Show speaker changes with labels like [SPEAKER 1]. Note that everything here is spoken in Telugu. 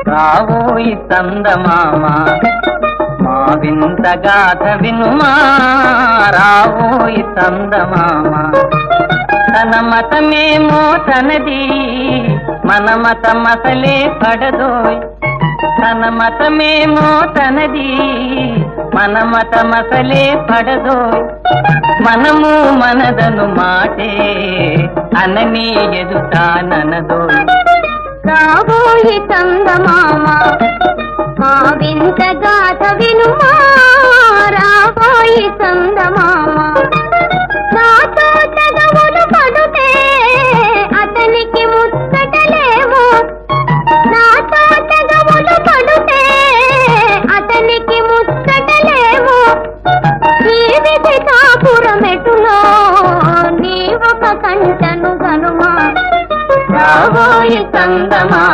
[SPEAKER 1] రావోయి చందమామ మా వింత గాథ వినుమా రావోయి చందమామ తన మతమేమో తనది మన మతం అసలే పడదోయ్ తన మతమేమో తనది మన మతం అసలే పడదోయ్ మనము మనదను మాటే అనని ఎదుటాననదోయ్
[SPEAKER 2] రావోయి చందమామ మా వింత గాథ వినుమా రావోయి చందమామ నాతో తెగవులు పడుతే అతనికి ముచ్చటలేమో నాతో తెగవులు పడుతే అతనికి ముచ్చటలేమో ఈ విధి కాపురమెటులో నీ ఒక కంటను గనుమా
[SPEAKER 1] రావోయి చందమామ